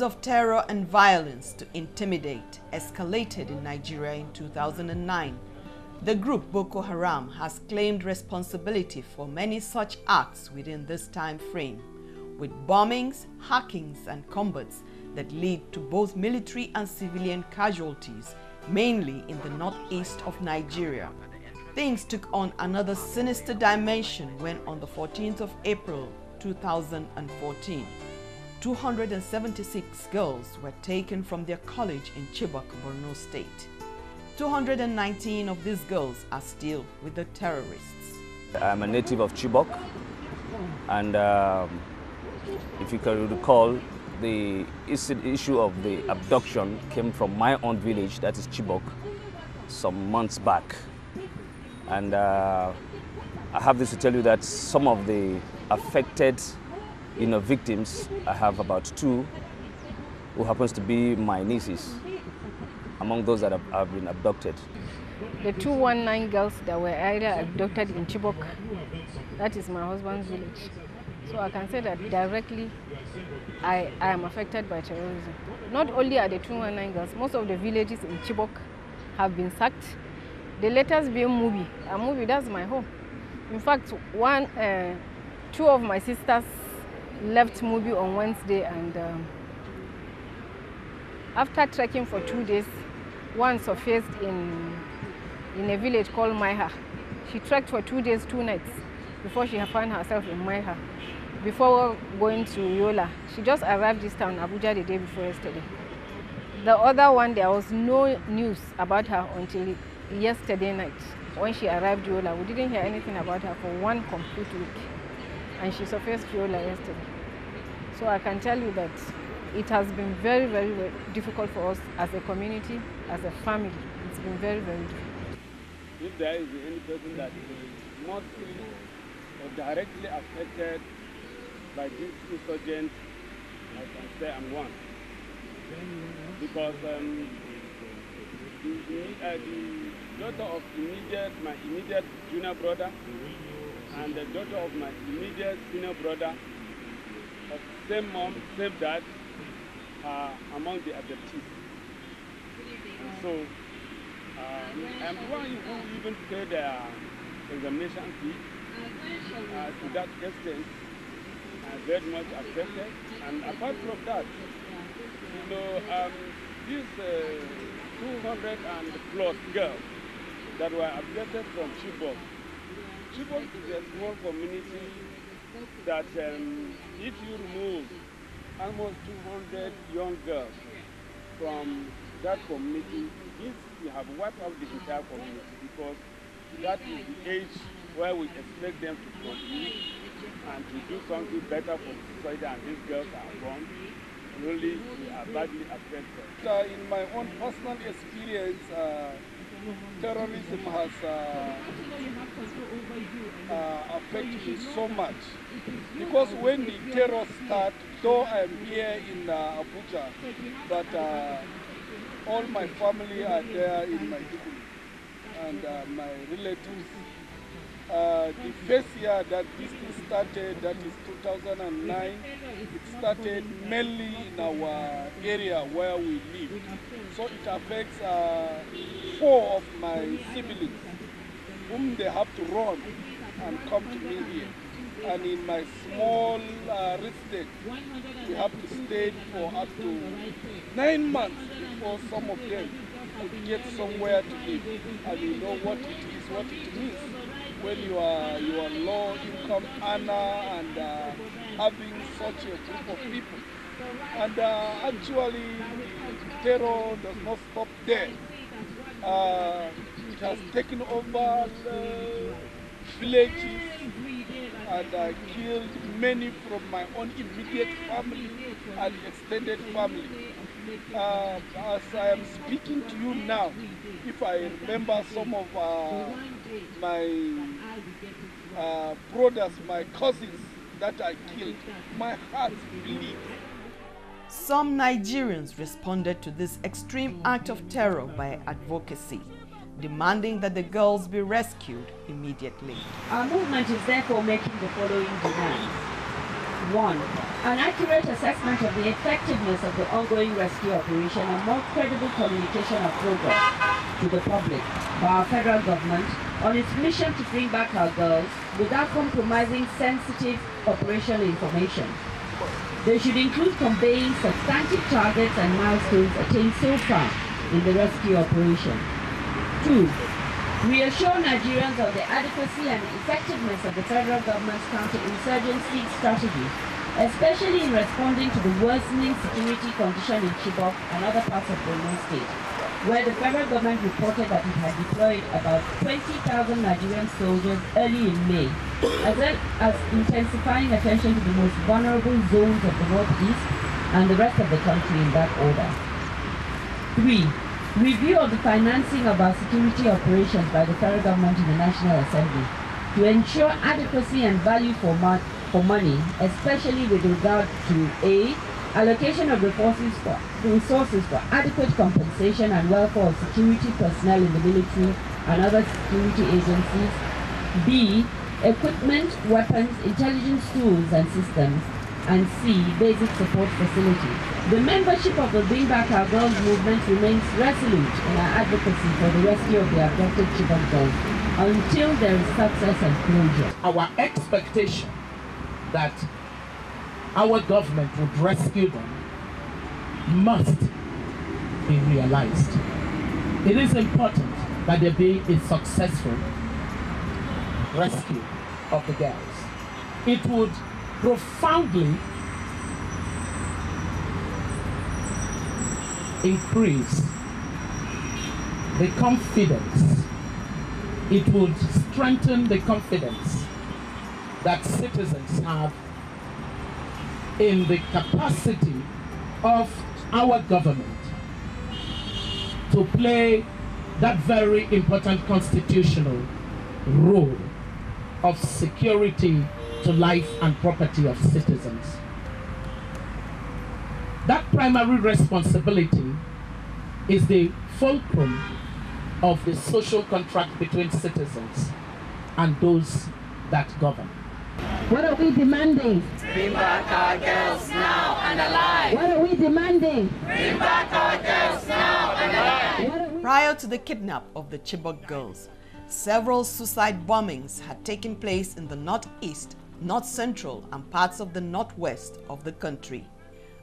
of terror and violence to intimidate escalated in Nigeria in 2009. The group Boko Haram has claimed responsibility for many such acts within this time frame, with bombings, hackings and combats that lead to both military and civilian casualties, mainly in the northeast of Nigeria. Things took on another sinister dimension when on the 14th of April 2014, 276 girls were taken from their college in Chibok, Borno State. 219 of these girls are still with the terrorists. I'm a native of Chibok, and if you can recall, the issue of the abduction came from my own village, that is Chibok, some months back. And I have this to tell you that some of the affected victims, I have about 2 who happens to be my nieces, among those that have been abducted. The 219 girls that were either abducted in Chibok, that is my husband's village. So I can say that directly I am affected by terrorism. Not only are the 219 girls, most of the villages in Chibok have been sacked. The latest being Mubi, that's my home. In fact, 2 of my sisters left Mubi on Wednesday, and after trekking for 2 days, one surfaced in a village called Maiha. She trekked for 2 days, 2 nights before she found herself in Maiha. Before going to Yola, she just arrived this town, Abuja, the day before yesterday. The other one, there was no news about her until yesterday night. When she arrived Yola, we didn't hear anything about her for 1 complete week. And she surfaced Yola yesterday. So I can tell you that it has been very, very, very difficult for us as a community, as a family. It's been very, very difficult. If there is any person that is not or directly affected by this insurgent, I can say I'm one. Because the daughter of my immediate junior brother and the daughter of my immediate senior brother of same mom, same dad, are among the abductees. And so I'm the one who even paid their examination fee. To that extent, I'm very much affected. And apart from that, these 200 and plus girls that were abducted from Chibok. Chibok is a small community that if you remove almost 200 young girls from that community, you have wiped out the entire community, because that is the age where we expect them to produce and to do something better for society, and these girls are born. Really, we are badly affected. In my own personal experience, terrorism has affected me so much. Because when the terror started, though I'm here in Abuja, but all my family are there in my Maiduguri, and my relatives. The first year that this thing started, that is 2009, it started mainly in our area where we live. So it affects 4 of my siblings, whom they have to run and come to me here. And in my small residence, we have to stay for up to 9 months before some of them could get somewhere to live. And you know what it is, what it means when you are low income earner and having such a group of people. And actually, the terror does not stop there. It has taken over the villages and killed many from my own immediate family and extended family. As I am speaking to you now, if I remember some of my brothers, my cousins that I killed, my heart bleeds. Some Nigerians responded to this extreme act of terror by advocacy, demanding that the girls be rescued immediately. Our movement is therefore making the following demands. 1. An accurate assessment of the effectiveness of the ongoing rescue operation and more credible communication of progress to the public by our federal government on its mission to bring back our girls without compromising sensitive operational information. They should include conveying substantive targets and milestones attained so far in the rescue operation. 2. Reassure Nigerians of the adequacy and effectiveness of the federal government's counter-insurgency strategy, especially in responding to the worsening security condition in Chibok and other parts of Borno State, where the federal government reported that it had deployed about 20,000 Nigerian soldiers early in May, as well as intensifying attention to the most vulnerable zones of the Northeast and the rest of the country in that order. 3. Review of the financing of our security operations by the federal government in the National Assembly to ensure adequacy and value for money, especially with regard to A. Allocation of resources for adequate compensation and welfare of security personnel in the military and other security agencies. B. Equipment, weapons, intelligence tools and systems. And C. Basic support facilities. The membership of the Bring Back Our Girls movement remains resolute in our advocacy for the rescue of the abducted Chibok girls until there is success and closure. Our expectation that our government would rescue them must be realized. It is important that there be a successful rescue of the girls. It would profoundly increase the confidence. It would strengthen the confidence that citizens have in the capacity of our government to play that very important constitutional role of security to life and property of citizens. That primary responsibility is the fulcrum of the social contract between citizens and those that govern. What are we demanding? Bring back our girls now and alive. What are we demanding? Bring back our girls now and alive. Prior to the kidnap of the Chibok girls, several suicide bombings had taken place in the northeast, north central, and parts of the northwest of the country.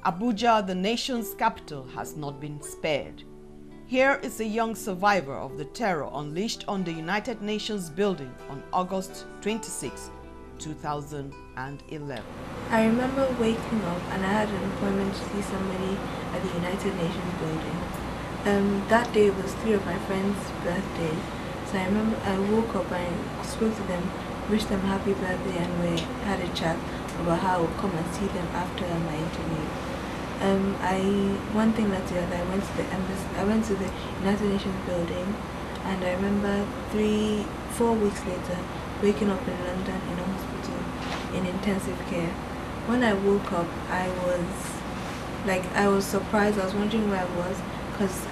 Abuja, the nation's capital, has not been spared. Here is a young survivor of the terror unleashed on the United Nations building on August 26, 2011. I remember waking up and I had an appointment to see somebody at the United Nations building. That day was 3 of my friends' birthdays. So I remember I woke up and I spoke to them, wished them happy birthday, and we had a chat about how I would come and see them after my interview. One thing led to the other. I went to the embassy. I went to the United Nations building, and I remember 4 weeks later waking up in London in a hospital in intensive care. When I woke up, I was surprised. I was wondering where I was because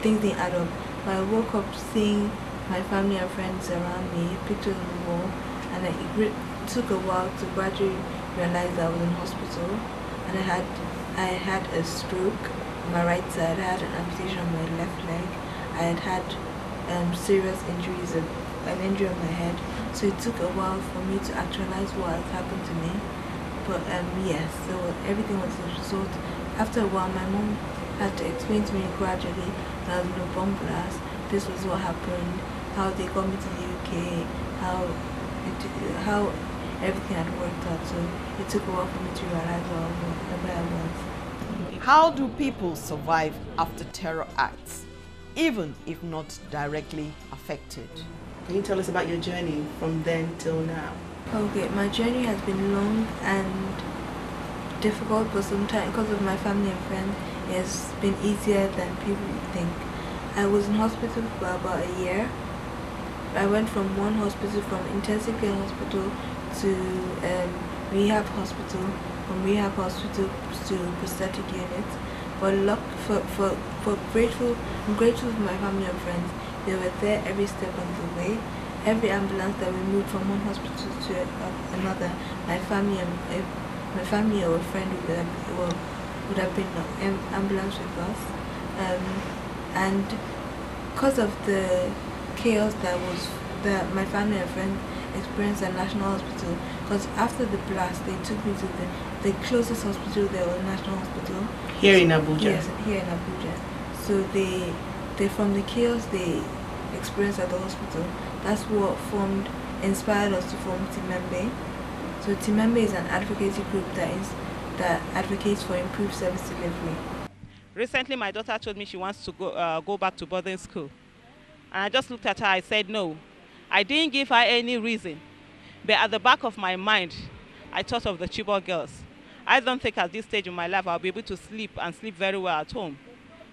things didn't add up. But I woke up seeing my family and friends around me, pictures on the wall, and it took a while to gradually realize that I was in hospital, and I had a stroke on my right side. I had an amputation on my left leg. I had serious injuries, an injury on my head. So it took a while for me to actualize what had happened to me. But yes, so everything was resolved. After a while, my mom had to explain to me gradually that I was in a bomb blast. This was what happened, how they got me to the UK, how everything had worked out. So it took a while for me to realize where I was. How do people survive after terror acts, even if not directly affected? Can you tell us about your journey from then till now? Okay, my journey has been long and difficult, but sometimes because of my family and friends, it's been easier than people think. I was in hospital for about a year. I went from one hospital, from intensive care hospital to rehab hospital, from rehab hospital to prosthetic units. But I'm grateful for my family and friends. They were there every step of the way. Every ambulance that we moved from one hospital to another, my family and my family or a friend would have been in ambulance with us. And because of the chaos that my family and friends experienced at National Hospital, because after the blast they took me to the closest hospital there was National Hospital. Here in Abuja? Yes, here in Abuja. So they from the chaos they experienced at the hospital, that's what inspired us to form Timembe. So Timembe is an advocacy group that advocates for improved service delivery. Recently, my daughter told me she wants to go back to boarding school. And I just looked at her, I said no. I didn't give her any reason. But at the back of my mind, I thought of the Chibok girls. I don't think at this stage in my life I'll be able to sleep very well at home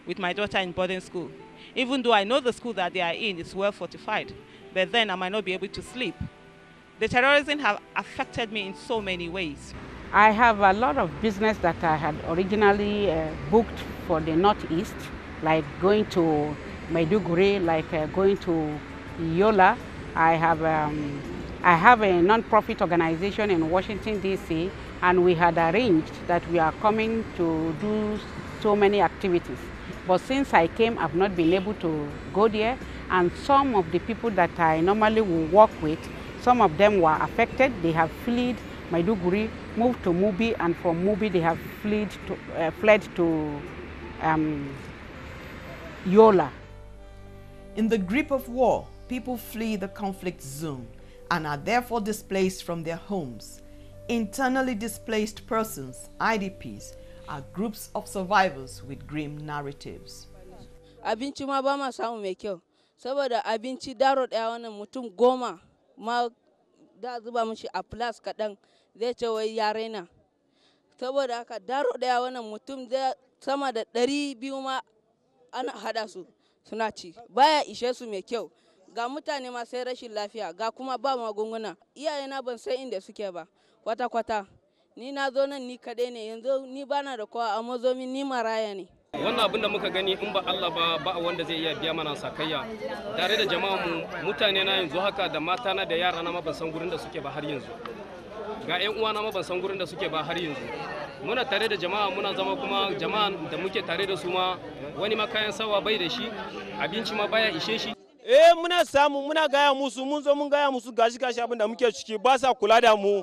with my daughter in boarding school. Even though I know the school that they are in is well fortified, but then I might not be able to sleep. The terrorism have affected me in so many ways. I have a lot of business that I had originally booked for the Northeast, like going to Maiduguri, like going to Yola. I have a non-profit organization in Washington, D.C., and we had arranged that we are coming to do so many activities. But since I came, I've not been able to go there, and some of the people that I normally will work with, some of them were affected. They have fled Maiduguri, moved to Mubi, and from Mubi they have fled to Yola. In the grip of war, people flee the conflict zone and are therefore displaced from their homes. Internally displaced persons, IDPs, are groups of survivors with grim narratives. Abinci ma ba ma samu mai kyau saboda abinci daro daya wannan mutum goma ma da zuba mishi a plus kadan zai ce wai ya raina saboda haka daro daya wannan mutum da sama da 200 ma ana hada su suna ci baya ishe su mai kyau ga mutane ma sai rashin lafiya ga kuma ba magunguna iyayena ban san inda suke ba kwata ni na zo nan ni kadai ne yanzu ni bana da kowa amma zo min ni maraya ne. Wannan abin da muka gani in ba Allah ba wanda zai iya biya mana sakayya tare da jama'a mu mutane na yanzu haka da mata na da yara na ma ban san gurin da suke ba har yanzu ga ƴan uwa na ma ban san gurin da suke ba har yanzu muna tare da jama'a muna zama kuma jama'an da muke tare da su ma wani ma kayan sawa bai da shi abinci ma baya ishe shi muna samu muna gaya musu mun zo mun gaya musu gashi abin da muke ciki ba sa kula da mu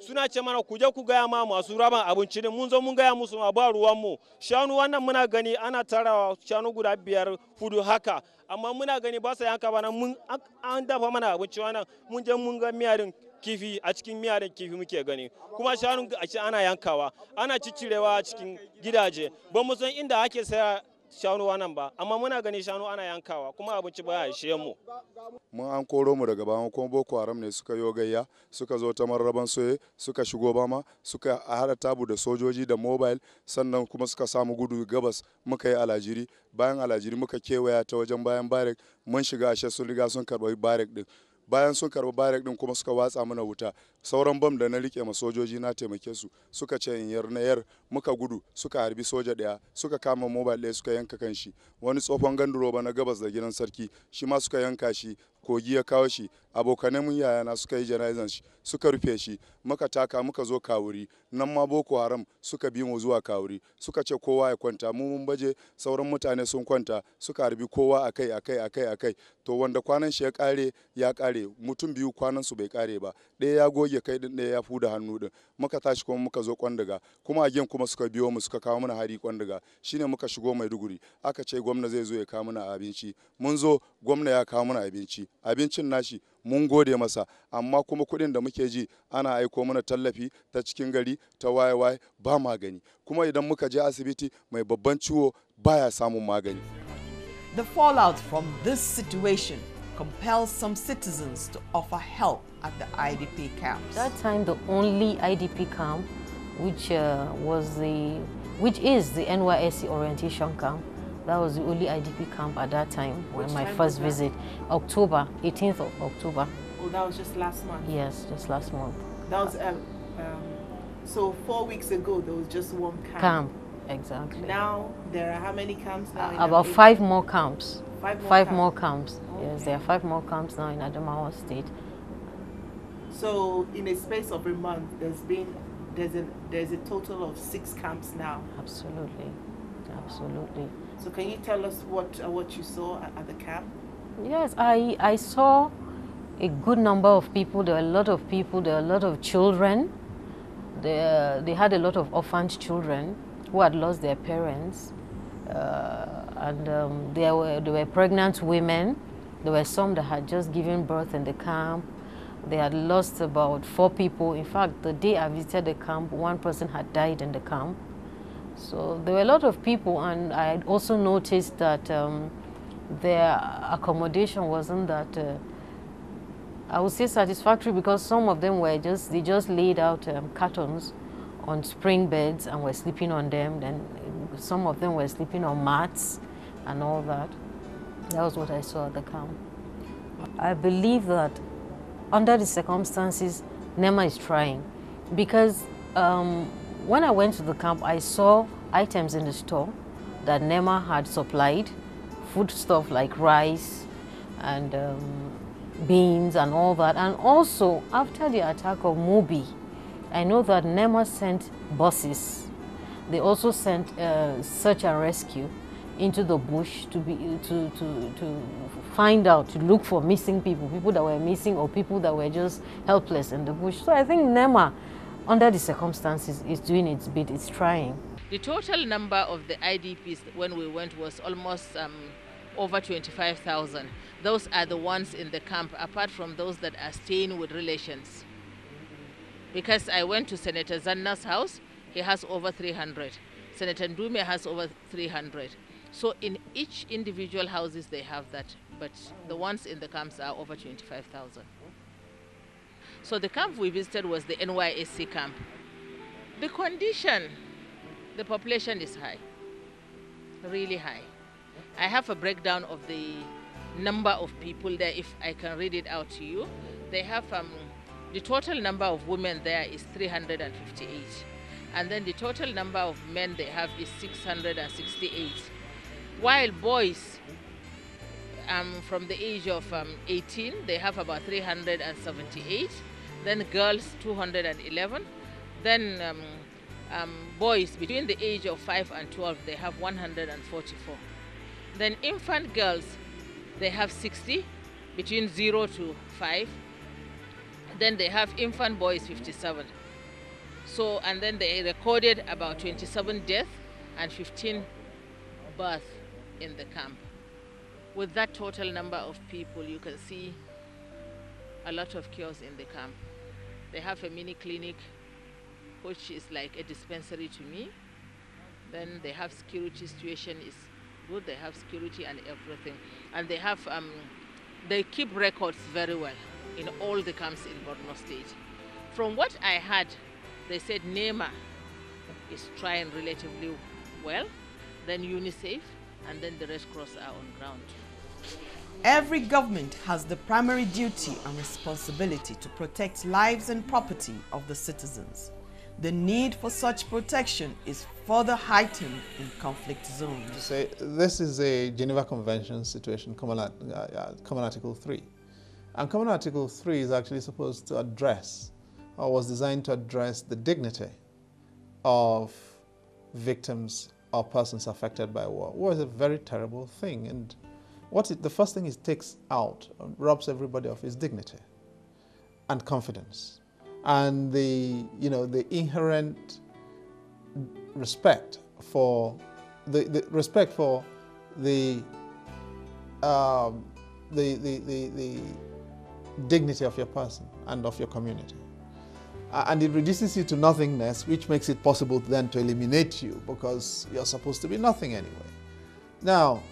suna ce mana ku je ku gaya ma masu raban abinci ne mun zo mun gaya musu ma ba ruwan mu shanu wannan muna gani ana tarawa shanu guda 5 4 haka amma muna gani ba sa yanka bana mun an dafa mana abinci wannan mun je mun ga miyarin kifi a cikin miyarin kifi muke gani kuma shanu a ci ana yankawa ana ciccirewa a cikin gidaje ba mu san inda ake saya shanu wannan ba amma muna gani shanu ana yankawa kuma abinci baya ishe mu mun an koro mu daga bayan kuma Boko Haram ne suka yo gayya suka zo ta marraban soye suka shigo bama suka hada tabu da sojoji da mobile sannan kuma suka samu gudu gabas muka yi alajiri bayan alajiri muka kewaya ta wajen bayan barek mun shiga ashe sun riga sun karɓi barek din bayan sun karɓi barek din kuma suka watsa mana wuta sauran bam da na rike ma sojoji na taimake su suka ce in yar muka gudu suka harbi soja daya suka kama mobile ɗaya suka yanka kanshi wani tsofon ganduroba na gabas da gidan sarki shi ma suka yanka shi kogi ya kawo shi abokanai mun yayana suka yi jana'izan shi suka rufe shi muka taka muka zo Kawuri nan ma Boko Haram suka bi mu zuwa Kawuri suka ce kowa ya kwanta mu mun baje sauran mutane sun kwanta suka harbi kowa akai to wanda kwanan shi ya kare mutum biyu kwanan su bai kare ba ɗaya ya goge kai din ɗaya ya fuda hannu din muka tashi kuma muka zo Kwandaga kuma a kuma suka biyo mu suka kawo mana hari Kwandaga shine muka shigo Maiduguri aka ce gwamna zai zo ya kawo mana abinci mun zo gwamna ya kawo mana abincin nashi mun gode masa amma kuma kuɗin da muke ji ana aiko mana tallafi ta cikin gari ta waye ba magani kuma idan muka je asibiti mai babban ciwo baya samun magani. The fallout from this situation compels some citizens to offer help at the IDP camps. That time the only IDP camp which is the NYSC orientation camp. That was the only IDP camp at that time when my first visit. October, 18th of October. Oh, that was just last month? Yes, just last month. That was, so 4 weeks ago, there was just one camp? Camp, exactly. Now, there are how many camps now? About 5 more camps. 5 more camps. Okay. Yes, there are 5 more camps now in Adamawa State. So, in a space of a month, there's been there's a total of 6 camps now. Absolutely, absolutely. So can you tell us what you saw at the camp? Yes, I saw a good number of people. There were a lot of people. There were a lot of children. They had a lot of orphaned children who had lost their parents, and there were pregnant women. There were some that had just given birth in the camp. They had lost about 4 people. In fact, the day I visited the camp, 1 person had died in the camp. So there were a lot of people, and I also noticed that their accommodation wasn't that, I would say, satisfactory, because some of them were they just laid out cartons on spring beds and were sleeping on them. Then some of them were sleeping on mats and all that. That was what I saw at the camp. I believe that under the circumstances, NEMA is trying, because when I went to the camp, I saw items in the store that NEMA had supplied, food stuff like rice and beans and all that. And also, after the attack of Mobi, I know that NEMA sent buses. They also sent search and rescue into the bush to find out, to look for missing people, people that were missing or people that were just helpless in the bush. So I think NEMA, under the circumstances, is doing its bit, it's trying. The total number of the IDPs when we went was almost over 25,000. Those are the ones in the camp, apart from those that are staying with relations. Because I went to Senator Zanna's house, he has over 300. Senator Ndume has over 300. So in each individual houses they have that, but the ones in the camps are over 25,000. So the camp we visited was the NYSC camp. The condition, the population is high, really high. I have a breakdown of the number of people there, if I can read it out to you. They have, the total number of women there is 358. And then the total number of men they have is 668. While boys from the age of 18, they have about 378. Then girls, 211. Then boys between the age of 5 and 12, they have 144. Then infant girls, they have 60, between 0 to 5. Then they have infant boys, 57. So, and then they recorded about 27 deaths and 15 births in the camp. With that total number of people, you can see a lot of chaos in the camp. They have a mini clinic, which is like a dispensary to me. Then they have security situation is good. They have security and everything. And they have, they keep records very well in all the camps in Borno State. From what I had, they said NEMA is trying relatively well, then UNICEF, and then the Red Cross are on ground. Every government has the primary duty and responsibility to protect lives and property of the citizens. The need for such protection is further heightened in conflict zones. This is a Geneva Convention situation, Common Article 3. And Common Article 3 is actually supposed to address, or was designed to address, the dignity of victims or persons affected by war. War is a very terrible thing, and the first thing it takes out, robs everybody of his dignity and confidence, and the inherent respect for the dignity of your person and of your community. And it reduces you to nothingness, which makes it possible then to eliminate you, because you're supposed to be nothing anyway. Now,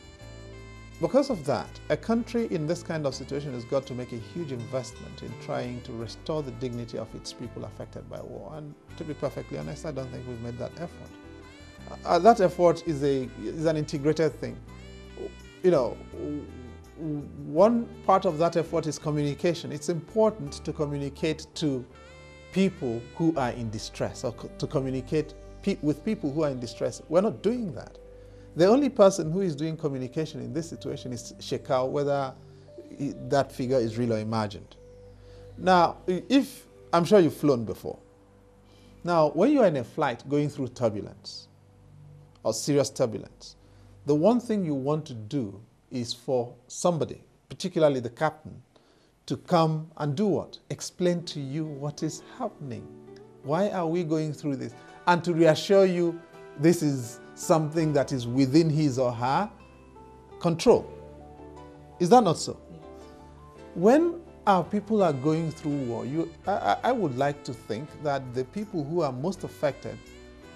because of that, a country in this kind of situation has got to make a huge investment in trying to restore the dignity of its people affected by war. And to be perfectly honest, I don't think we've made that effort. That effort is an integrated thing. You know, one part of that effort is communication. It's important to communicate to people who are in distress, or to communicate with people who are in distress. We're not doing that. The only person who is doing communication in this situation is Shekau, whether that figure is real or imagined. Now, I'm sure you've flown before. Now, when you are in a flight going through turbulence or serious turbulence, the one thing you want to do is for somebody, particularly the captain, to come and do what? Explain to you what is happening. Why are we going through this? And to reassure you this is something that is within his or her control. Is that not so? When our people are going through war, I would like to think that the people who are most affected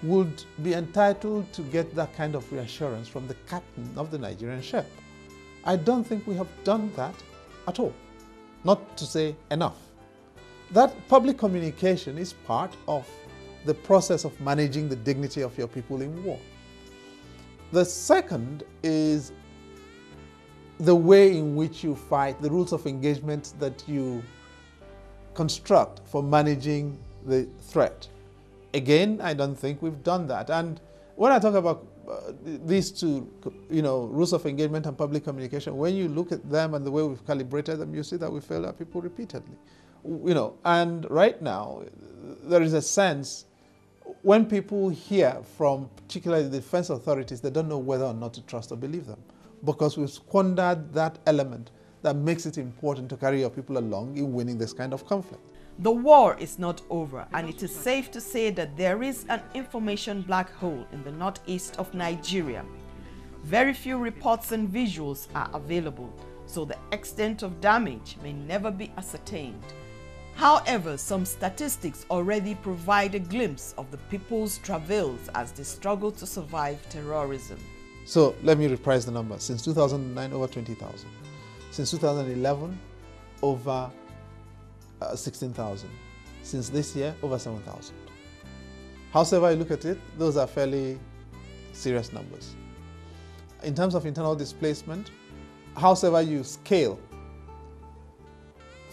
would be entitled to get that kind of reassurance from the captain of the Nigerian ship. I don't think we have done that at all, not to say enough. That public communication is part of the process of managing the dignity of your people in war. The second is the way in which you fight, the rules of engagement that you construct for managing the threat. Again, I don't think we've done that. And when I talk about these two, rules of engagement and public communication, when you look at them and the way we've calibrated them, you see that we fail our people repeatedly. And right now, there is a sense when people hear from particularly the defense authorities, they don't know whether or not to trust or believe them, because we've squandered that element that makes it important to carry your people along in winning this kind of conflict. The war is not over, and it is safe to say that there is an information black hole in the northeast of Nigeria. Very few reports and visuals are available, so the extent of damage may never be ascertained. However, some statistics already provide a glimpse of the people's travails as they struggle to survive terrorism. So let me reprise the numbers. Since 2009, over 20,000. Since 2011, over 16,000. Since this year, over 7,000. However you look at it, those are fairly serious numbers. In terms of internal displacement, however you scale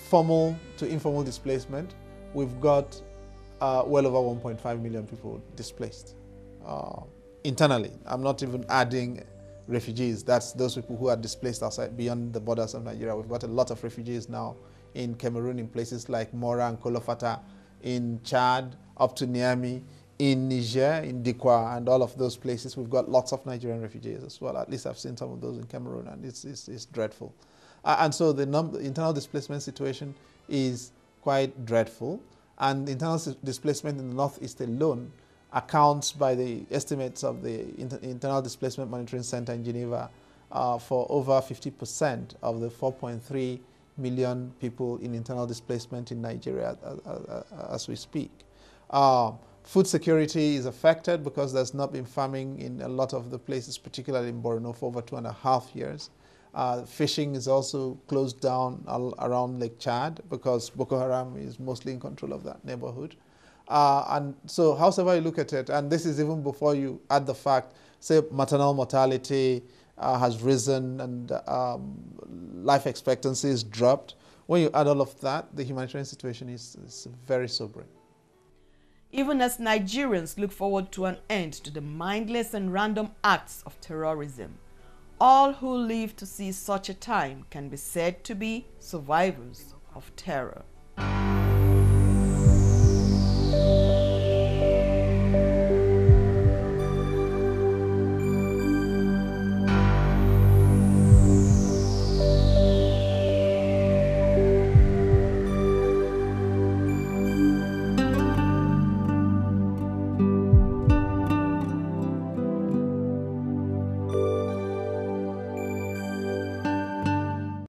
formal to informal displacement, we've got well over 1.5 million people displaced internally. I'm not even adding refugees. That's those people who are displaced outside, beyond the borders of Nigeria. We've got a lot of refugees now in Cameroon, in places like Mora and Kolofata, in Chad, up to Niamey, in Niger, in Dikwa, and all of those places. We've got lots of Nigerian refugees as well. At least I've seen some of those in Cameroon, and it's dreadful. And so the internal displacement situation is quite dreadful. And the internal displacement in the Northeast alone accounts, by the estimates of the Internal Displacement Monitoring Center in Geneva, for over 50% of the 4.3 million people in internal displacement in Nigeria as we speak. Food security is affected because there's not been farming in a lot of the places, particularly in Borno, for over 2.5 years. Fishing is also closed down around Lake Chad because Boko Haram is mostly in control of that neighborhood. And so however you look at it, and this is even before you add the fact, say, maternal mortality has risen and life expectancy is dropped. When you add all of that, the humanitarian situation is very sobering. Even as Nigerians look forward to an end to the mindless and random acts of terrorism, all who live to see such a time can be said to be survivors of terror.